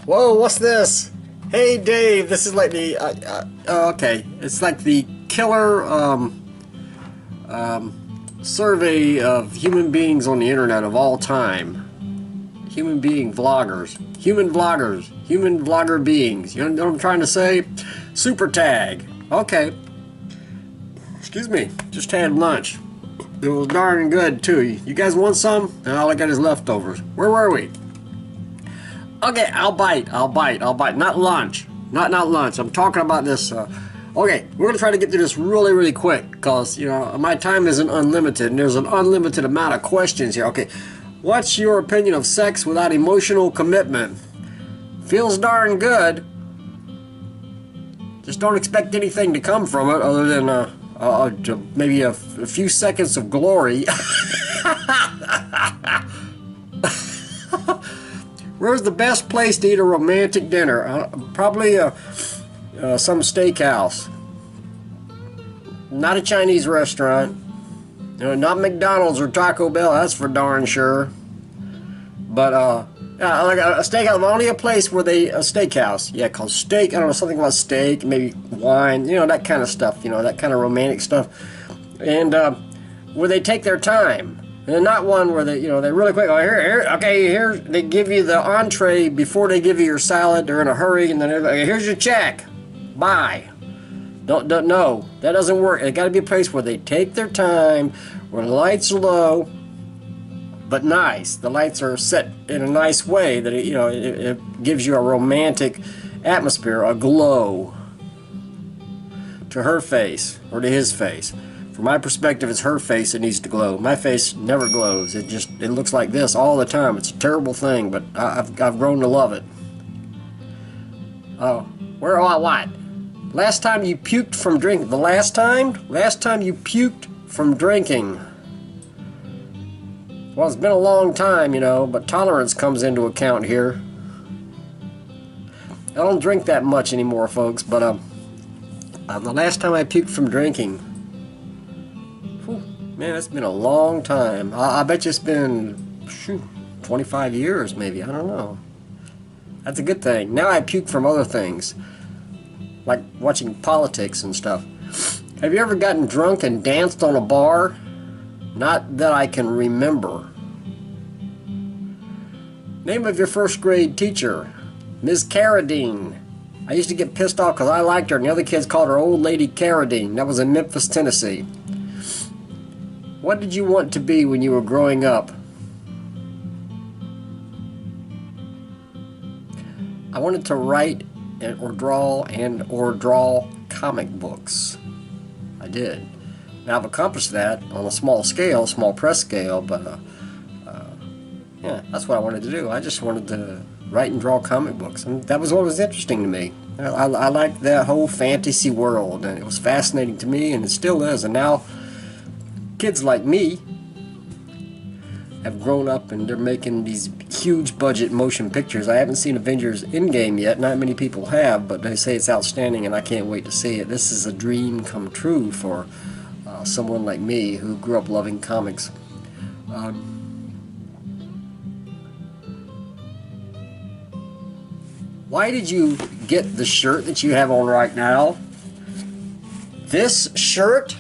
Whoa, what's this? Hey Dave, this is like the okay, it's like the killer survey of human beings on the internet of all time. Human being vloggers, human vloggers, human vlogger beings. You know what I'm trying to say? Super tag. Okay. Excuse me, just had lunch. It was darn good too. You guys want some? And all I got is leftovers. Where were we? Okay, I'll bite. Not lunch. Not lunch. I'm talking about this. Okay, we're going to try to get through this really quick because, you know, my time isn't unlimited and there's an unlimited amount of questions here. Okay, what's your opinion of sex without emotional commitment? Feels darn good. Just don't expect anything to come from it other than maybe a few seconds of glory. Where's the best place to eat a romantic dinner? Probably some steakhouse. Not a Chinese restaurant. You know, not McDonald's or Taco Bell, that's for darn sure. But like a steakhouse, only a place where a steakhouse. Yeah, called steak. I don't know, something about steak, maybe wine, you know, that kind of stuff, you know, that kind of romantic stuff. And where they take their time. And not one where they're really quick. Oh, here, they give you the entree before they give you your salad. They're in a hurry, and then they're like, here's your check. Bye. Don't, no, that doesn't work. It got to be a place where they take their time, where the lights are low, but nice. The lights are set in a nice way that it gives you a romantic atmosphere, a glow to her face or to his face. From my perspective, it's her face that needs to glow. My face never glows. It looks like this all the time. It's a terrible thing, but I've grown to love it. Oh, what? Last time you puked from drinking. The last time you puked from drinking. Well, it's been a long time, you know, but tolerance comes into account here. I don't drink that much anymore, folks, but the last time I puked from drinking. Man, it's been a long time. I bet you it's been 25 years maybe. I don't know. That's a good thing. Now I puke from other things, like watching politics and stuff. Have you ever gotten drunk and danced on a bar? Not that I can remember. Name of your first grade teacher? Ms. Carradine. I used to get pissed off because I liked her and the other kids called her Old Lady Carradine. That was in Memphis, Tennessee. What did you want to be when you were growing up? I wanted to write or draw comic books. I did. Now I've accomplished that on a small scale, small press scale, but yeah, that's what I wanted to do. I just wanted to write and draw comic books, and that was what was interesting to me. I liked that whole fantasy world, and it was fascinating to me, and it still is. And now kids like me have grown up and they're making these huge budget motion pictures. I haven't seen Avengers Endgame yet. Not many people have, but they say it's outstanding and I can't wait to see it. This is a dream come true for someone like me who grew up loving comics. Why did you get the shirt that you have on right now? This shirt?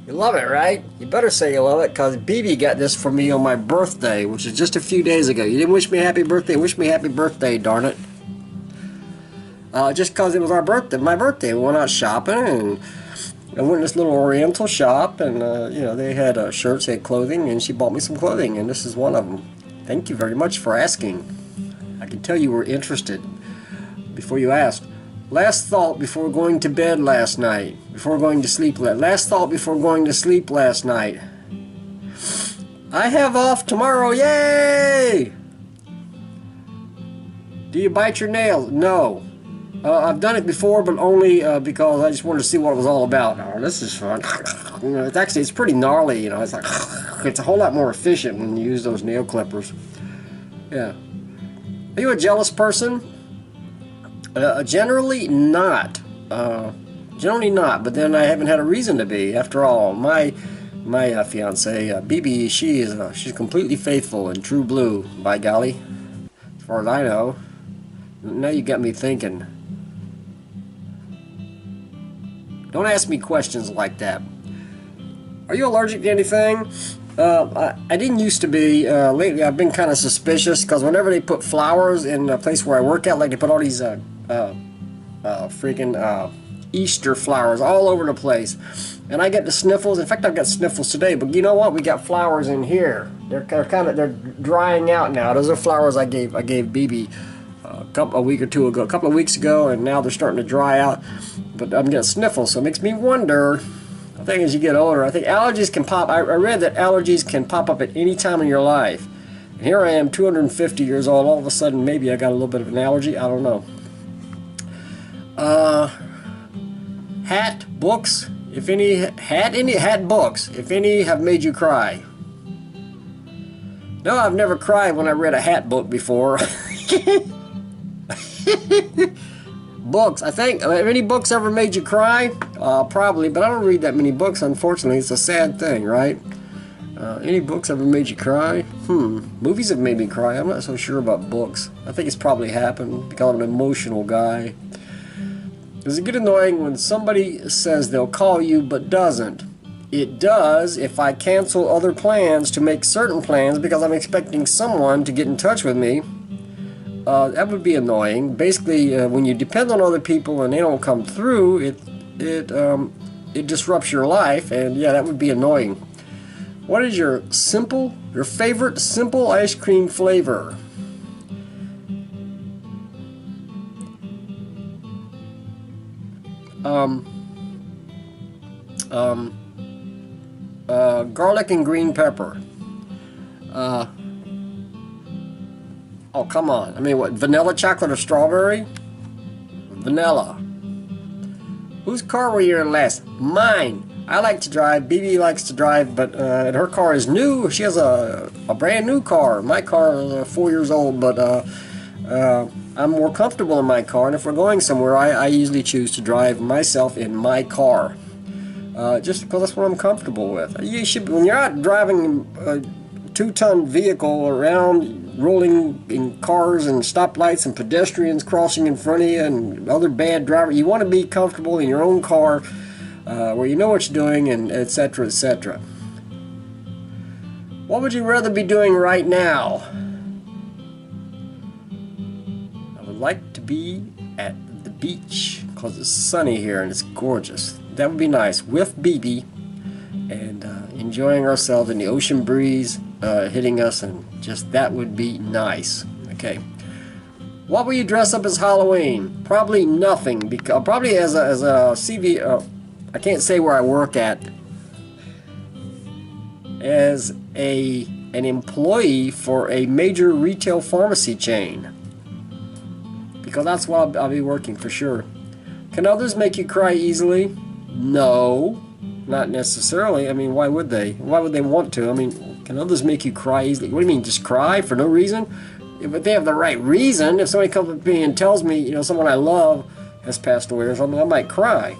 You love it, right? You better say you love it, because BB got this for me on my birthday, which is just a few days ago. You didn't wish me happy birthday. Wish me happy birthday, darn it. Just because it was my birthday. We went out shopping, and I went to this little oriental shop, and they had shirts, they had clothing, and she bought me some clothing, and this is one of them. Thank you very much for asking. I could tell you were interested before you asked. Last thought before going to bed last night. Before going to sleep. Last thought before going to sleep last night. I have off tomorrow. Yay! Do you bite your nails? No. I've done it before, but only because I just wanted to see what it was all about. Oh, this is fun. You know, it's pretty gnarly. You know, it's like it's a whole lot more efficient when you use those nail clippers. Yeah. Are you a jealous person? Generally not. Generally not, but then I haven't had a reason to be. After all, my fiance, BB, she's completely faithful and true blue, by golly, as far as I know. Now you got me thinking. Don't ask me questions like that. Are you allergic to anything? I didn't used to be. Lately I've been kind of suspicious because whenever they put flowers in the place where I work at, like they put all these freaking Easter flowers all over the place, and I get the sniffles. In fact, I've got sniffles today. But you know what? We got flowers in here. They're drying out now. Those are flowers I gave BB a week or two ago, a couple of weeks ago, and now they're starting to dry out. But I'm getting sniffles, so it makes me wonder. I think as you get older, I think allergies can pop. I read that allergies can pop up at any time in your life. And here I am, 250 years old. All of a sudden, maybe I got a little bit of an allergy. I don't know. Hat, books, if any. Hat, books, if any, have made you cry. No, I've never cried when I read a hat book before. Books, I think. Have any books ever made you cry? Probably, but I don't read that many books, unfortunately. It's a sad thing, right? Any books ever made you cry? Movies have made me cry. I'm not so sure about books. I think it's probably happened because I'm an emotional guy. Does it get annoying when somebody says they'll call you but doesn't? It does if I cancel other plans to make certain plans because I'm expecting someone to get in touch with me. That would be annoying. Basically, when you depend on other people and they don't come through, it disrupts your life, and yeah, that would be annoying. What is your favorite simple ice cream flavor? Garlic and green pepper. Oh, come on. I mean, what, vanilla, chocolate, or strawberry? Vanilla. Whose car were you in last? Mine. I like to drive. BB likes to drive, but her car is new. She has a brand new car. My car is 4 years old, but I'm more comfortable in my car, and if we're going somewhere, I usually choose to drive myself in my car. Just because that's what I'm comfortable with. You should, when you're out driving a 2-ton vehicle around, rolling in cars and stoplights and pedestrians crossing in front of you and other bad drivers, you want to be comfortable in your own car where you know what you're doing, and etc., etc. What would you rather be doing right now? I would like to be at the beach because it's sunny here and it's gorgeous. That would be nice with BB and enjoying ourselves in the ocean breeze hitting us, and just that would be nice. Okay. What will you dress up as Halloween? Probably nothing, because probably as a CV. I can't say where I work at. As an employee for a major retail pharmacy chain, because that's what I'll be working for sure. Can others make you cry easily? No, not necessarily. I mean, why would they? Why would they want to? I mean, can others make you cry easily? What do you mean, just cry for no reason? If they have the right reason, if somebody comes up to me and tells me, you know, someone I love has passed away or something, I might cry.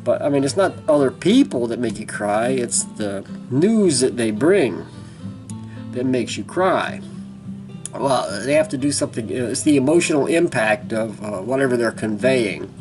But, I mean, it's not other people that make you cry. It's the news that they bring that makes you cry. Well, they have to do something. It's the emotional impact of whatever they're conveying.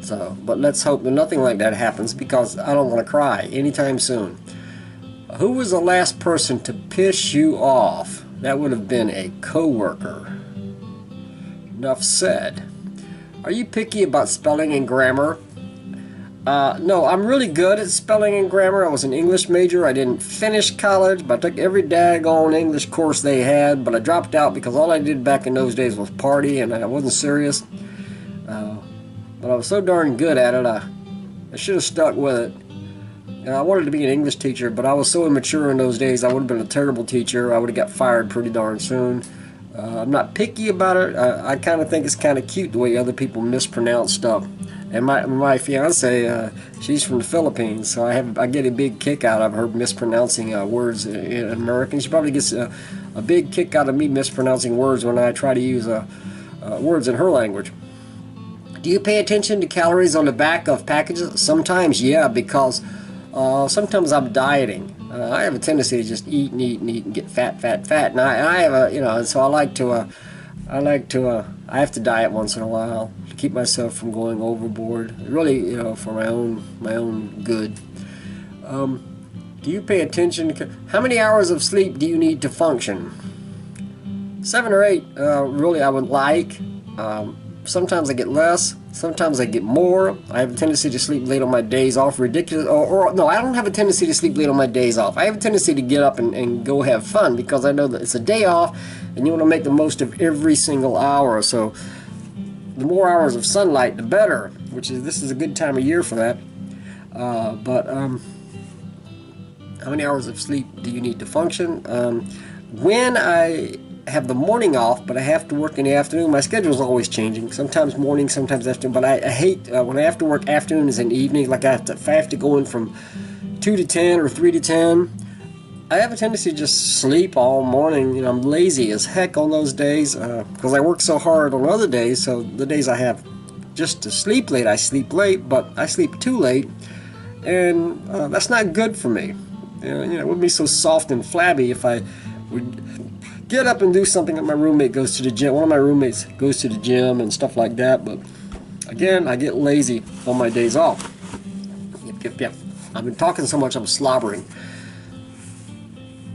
So, but let's hope that nothing like that happens, because I don't want to cry anytime soon. Who was the last person to piss you off? That would have been a coworker. Enough said. Are you picky about spelling and grammar? No, I'm really good at spelling and grammar. I was an English major. I didn't finish college, but I took every daggone English course they had, but I dropped out because all I did back in those days was party, and I wasn't serious. But I was so darn good at it, I should have stuck with it. And I wanted to be an English teacher, but I was so immature in those days, I would have been a terrible teacher. I would have got fired pretty darn soon. I'm not picky about it. I kind of think it's kind of cute the way other people mispronounce stuff. And my fiance, she's from the Philippines, so I get a big kick out of her mispronouncing words in American. She probably gets a big kick out of me mispronouncing words when I try to use words in her language. Do you pay attention to calories on the back of packages? Sometimes, yeah, because sometimes I'm dieting. I have a tendency to just eat and get fat. And I have a, you know, and so I like to I like to, I have to diet once in a while to keep myself from going overboard. Really, you know, for my own good. Do you pay attention? How many hours of sleep do you need to function? 7 or 8, really I would like. Sometimes I get less, sometimes I get more. I have a tendency to sleep late on my days off, ridiculous, or no, I don't have a tendency to sleep late on my days off. I have a tendency to get up and go have fun because I know that it's a day off and you want to make the most of every single hour. So the more hours of sunlight, the better, this is a good time of year for that. How many hours of sleep do you need to function? When I have the morning off, but I have to work in the afternoon, my schedule is always changing. Sometimes morning, sometimes afternoon. But I hate when I have to work afternoons and evenings. Like if I have to go in from 2 to 10 or 3 to 10, I have a tendency to just sleep all morning. You know, I'm lazy as heck on those days because I work so hard on other days. So the days I have just to sleep late, I sleep late, but I sleep too late, and that's not good for me. You know, it wouldn't be so soft and flabby if I would get up and do something that my roommate goes to the gym. One of my roommates goes to the gym and stuff like that, but again, I get lazy on my days off. Yep. I've been talking so much I'm slobbering.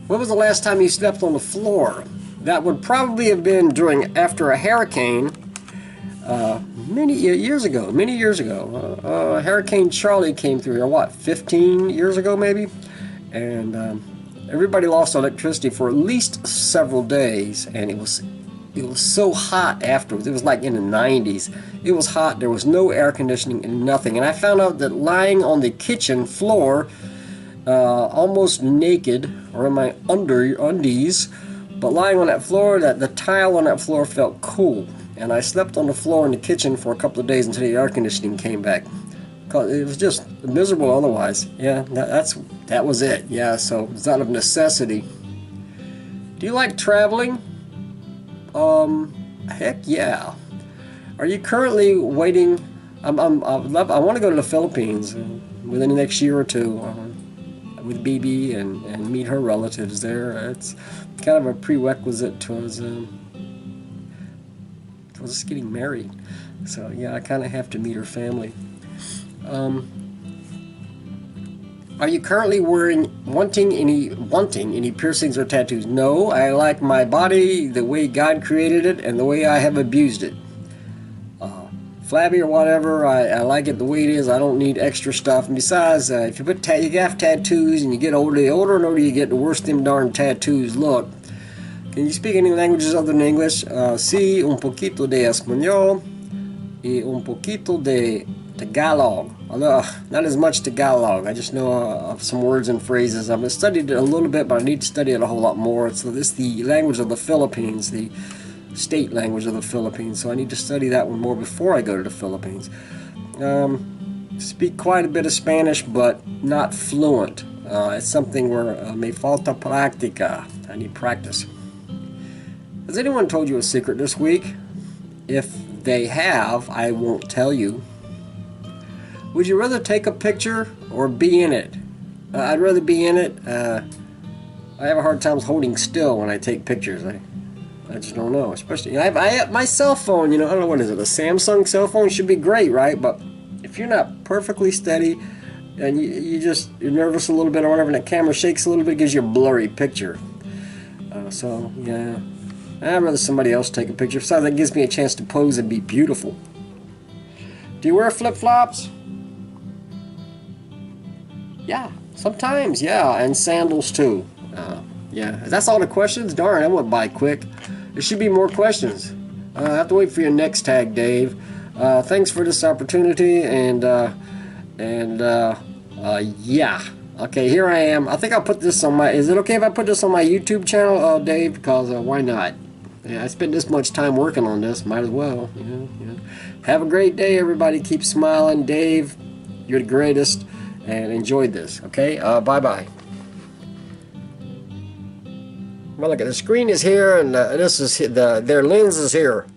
When was the last time you slept on the floor? That would probably have been after a hurricane many years ago. Hurricane Charlie came through here, 15 years ago maybe? And everybody lost electricity for at least several days, and it was so hot afterwards. It was like in the 90s. It was hot. There was no air conditioning and nothing. And I found out that lying on the kitchen floor, almost naked, or in my undies, but lying on that floor, the tile on that floor felt cool. And I slept on the floor in the kitchen for a couple of days until the air conditioning came back. Cause it was just miserable otherwise. Yeah, that was it. Yeah, so it's out of necessity. Do you like traveling? Heck yeah. Are you currently waiting? I want to go to the Philippines within the next year or two with BB and meet her relatives there. It's kind of a prerequisite towards us getting married. So yeah, I kind of have to meet her family. Are you currently wanting any piercings or tattoos? No, I like my body the way God created it and the way I have abused it. Flabby or whatever, I like it the way it is. I don't need extra stuff. And besides, if you have tattoos and you get older, the older and older you get, the worse them darn tattoos look. Can you speak any languages other than English? Sí, un poquito de español y un poquito de Tagalog. Although not as much Tagalog. I just know some words and phrases. I've studied it a little bit, but I need to study it a whole lot more. So this is the language of the Philippines, the state language of the Philippines. So I need to study that one more before I go to the Philippines. Speak quite a bit of Spanish, but not fluent. It's something where me falta práctica. I need practice. Has anyone told you a secret this week? If they have, I won't tell you. Would you rather take a picture or be in it? I'd rather be in it. I have a hard time holding still when I take pictures. I just don't know. Especially, I have my cell phone, I don't know, what is it? A Samsung cell phone should be great, right? But if you're not perfectly steady and you're nervous a little bit or whatever, and the camera shakes a little bit, it gives you a blurry picture. So, yeah. I'd rather somebody else take a picture. Besides, that gives me a chance to pose and be beautiful. Do you wear flip-flops? Yeah, sometimes, yeah, and sandals too. Yeah, that's all the questions? Darn, that went by quick. There should be more questions. I have to wait for your next tag, Dave. Thanks for this opportunity, and yeah. Okay, here I am. I think I'll put this on my... Is it okay if I put this on my YouTube channel, Dave? Because why not? Yeah, I spent this much time working on this. Might as well. Yeah. Have a great day, everybody. Keep smiling. Dave, you're the greatest. And enjoyed this. Okay? Bye-bye. Well, look, the screen is here, and this is their lens is here.